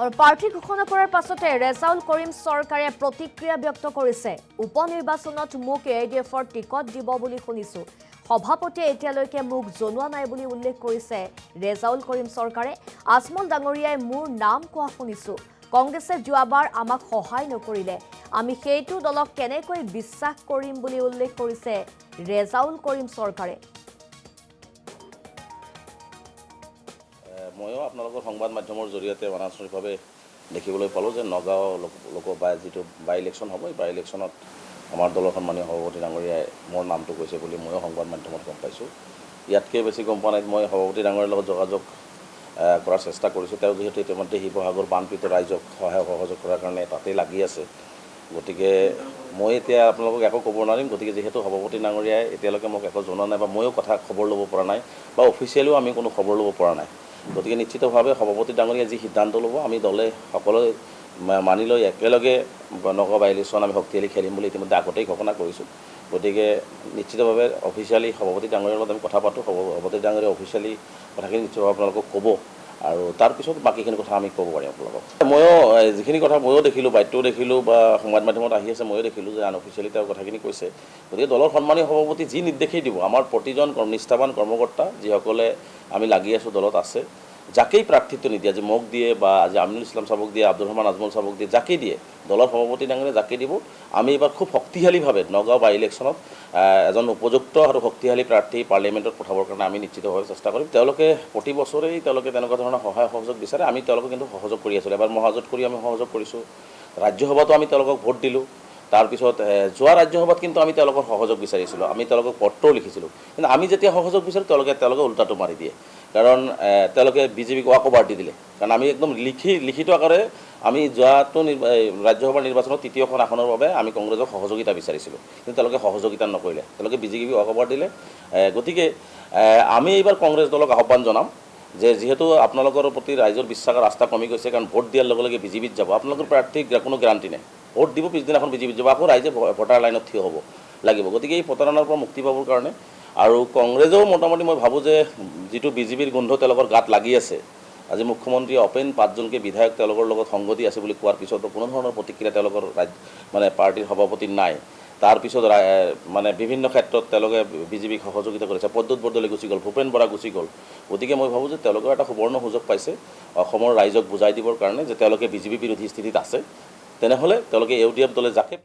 আৰু প্ৰাৰ্থী ঘোষণা কৰাৰ পাছতে ৰেজাউল কৰিম চৰকাৰে প্ৰতিক্ৰিয়া ব্যক্ত কৰিছে। উপনিৰ্বাচনত মোক AIDFৰ টিকট দিব বুলি শুনিছোঁ। সভাপতিয়ে এতিয়ালৈকে মোক জনোৱা নাই বুলি উল্লেখ কৰিছে ৰেজাউল কৰিম চৰকাৰে। আজমল ডাঙৰীয়াই মোৰ নাম কোৱা শুনিছোঁ। কংগ্ৰেছে যোৱাবাৰ আমাক সহায় নকৰিলে, আমি সেইটো দলক কেনেকৈ বিশ্বাস কৰিম বুলি উল্লেখ কৰিছে ৰেজাউল কৰিম চৰকাৰে। ময়ো আপোনালোকৰ সংবাদ মাধ্যমৰ জৰিয়তে অনানুষ্ঠানিকভাৱে দেখিবলৈ পালোঁ যে নগাঁও যিটো বাই ইলেকশ্যন হ'ব, এই বাই ইলেকশ্যনত আমাৰ দলৰ সন্মানীয় সভাপতি ডাঙৰীয়াই মোৰ নামটো কৈছে বুলি ময়ো সংবাদ মাধ্যমত গম পাইছোঁ। ইয়াতকৈ বেছি গম পোৱা নাই। মই সভাপতি ডাঙৰীয়াৰ লগত যোগাযোগ কৰাৰ চেষ্টা কৰিছোঁ। তেওঁ যিহেতু ইতিমধ্যে শিৱসাগৰ বানপীড়িত ৰাইজক সহায় সহযোগ কৰাৰ কাৰণে তাতেই লাগি আছে, গতিকে মই এতিয়া আপোনালোকক একো ক'ব নোৱাৰিম। গতিকে যিহেতু সভাপতি ডাঙৰীয়াই এতিয়ালৈকে মোক একো জনোৱা নাই বা ময়ো খবৰ ল'ব পৰা নাই বা অফিচিয়েলিও আমি কোনো খবৰ ল'ব পৰা নাই, গতিকে নিশ্চিতভাৱে সভাপতি ডাঙৰীয়াই যি সিদ্ধান্ত ল'ব আমি দলে সকলোৱে মানি লৈ একেলগে নগাঁও বাই ইলেকশ্যন আমি শক্তিশালী খেলিম বুলি ইতিমধ্যে আগতেই ঘোষণা কৰিছোঁ। গতিকে নিশ্চিতভাৱে অফিচিয়েলি সভাপতি ডাঙৰীয়াৰ লগত আমি কথা পাতোঁ। সভাপতি ডাঙৰীয়াই অফিচিয়েলি কথাখিনি নিশ্চিতভাৱে আপোনালোকক ক'ব আৰু তাৰপিছত বাকীখিনি কথা আমি ক'ব পাৰিম আপোনালোকক। ময়ো যিখিনি কথা ময়ো দেখিলোঁ, বাত্যও দেখিলোঁ বা সংবাদ মাধ্যমত আহি আছে, ময়ো দেখিলোঁ যে আনঅফিচিয়েলি তেওঁ কথাখিনি কৈছে। গতিকে দলৰ সন্মানীয় সভাপতি যি নিৰ্দেশেই দিব, আমাৰ প্ৰতিজন নিষ্ঠাৱান কৰ্মকৰ্তা যিসকলে আমি লাগি আছোঁ দলত আছে, যাকেই প্ৰাৰ্থিত্ব নিদিয়ে, আজি মোক দিয়ে বা আজি আমিনুল ইছলাম চাবক দিয়ে, আব্দুল ৰহমান আজমল চাবক দিয়ে, যাকেই দিয়ে দলৰ সভাপতি ডাঙৰীয়াই যাকে দিব, আমি এইবাৰ খুব শক্তিশালীভাৱে নগাঁও বাই ইলেকশ্যনত এজন উপযুক্ত আৰু শক্তিশালী প্ৰাৰ্থী পাৰ্লিয়ামেণ্টত পঠাবৰ কাৰণে আমি নিশ্চিতভাৱে চেষ্টা কৰিম। তেওঁলোকে প্ৰতি বছৰেই তেনেকুৱা ধৰণৰ সহায় সহযোগ বিচাৰে, আমি তেওঁলোকক কিন্তু সহযোগ কৰি আছিলোঁ। এবাৰ মহাজোঁট কৰি আমি সহযোগ কৰিছোঁ, ৰাজ্যসভাতো আমি তেওঁলোকক ভোট দিলোঁ। তাৰপিছত যোৱা ৰাজ্যসভাত কিন্তু আমি তেওঁলোকৰ সহযোগ বিচাৰিছিলোঁ, আমি তেওঁলোকক পত্ৰও লিখিছিলোঁ। কিন্তু আমি যেতিয়া সহযোগ বিচাৰোঁ তেওঁলোকে ওলোটাটো মাৰি দিয়ে, কাৰণ তেওঁলোকে বিজেপিক ৱাকঅভাৰ দি দিলে। কাৰণ আমি একদম লিখিত আকাৰে আমি যোৱাটো ৰাজ্যসভাৰ নিৰ্বাচনত তৃতীয়খন আসনৰ বাবে আমি কংগ্ৰেছক সহযোগিতা বিচাৰিছিলোঁ, কিন্তু তেওঁলোকে সহযোগিতা নকৰিলে, তেওঁলোকে বিজেপিক ৱাকঅভাৰ দিলে। গতিকে আমি এইবাৰ কংগ্ৰেছ দলক আহ্বান জনাম যে যিহেতু আপোনালোকৰ প্ৰতি ৰাইজৰ বিশ্বাস আৰু আস্থা কমি গৈছে, কাৰণ ভোট দিয়াৰ লগে লগে বিজেপিত যাব, আপোনালোকৰ প্ৰাৰ্থীৰ কোনো গেৰাণ্টি নাই। ভোট দিব, পিছদিনাখন বিজেপিত যাব, আকৌ ৰাইজে ভোটাৰ লাইনত থিয় হ'ব লাগিব। গতিকে এই প্ৰতাৰণাৰ পৰা মুক্তি পাবৰ কাৰণে আৰু কংগ্ৰেছেও মোটামুটি মই ভাবোঁ যে যিটো বিজেপিৰ গোন্ধ তেওঁলোকৰ গাত লাগি আছে, আজি মুখ্যমন্ত্ৰী অপেন 5জনকৈ বিধায়ক তেওঁলোকৰ লগত সংগতি আছে বুলি কোৱাৰ পিছতো কোনো ধৰণৰ প্ৰতিক্ৰিয়া তেওঁলোকৰ পাৰ্টীৰ সভাপতিৰ নাই। তাৰপিছত বিভিন্ন ক্ষেত্ৰত তেওঁলোকে বিজেপিক সহযোগিতা কৰিছে। প্ৰদ্যুৎ বৰদলৈ গুচি গ'ল, ভূপেন বৰা গুচি গ'ল। গতিকে মই ভাবোঁ যে তেওঁলোকৰ এটা সুবৰ্ণ সুযোগ পাইছে অসমৰ ৰাইজক বুজাই দিবৰ কাৰণে যে তেওঁলোকে বিজেপি বিৰোধী স্থিতিত আছে। তেনেহ'লে তেওঁলোকে UDF দলে যাকে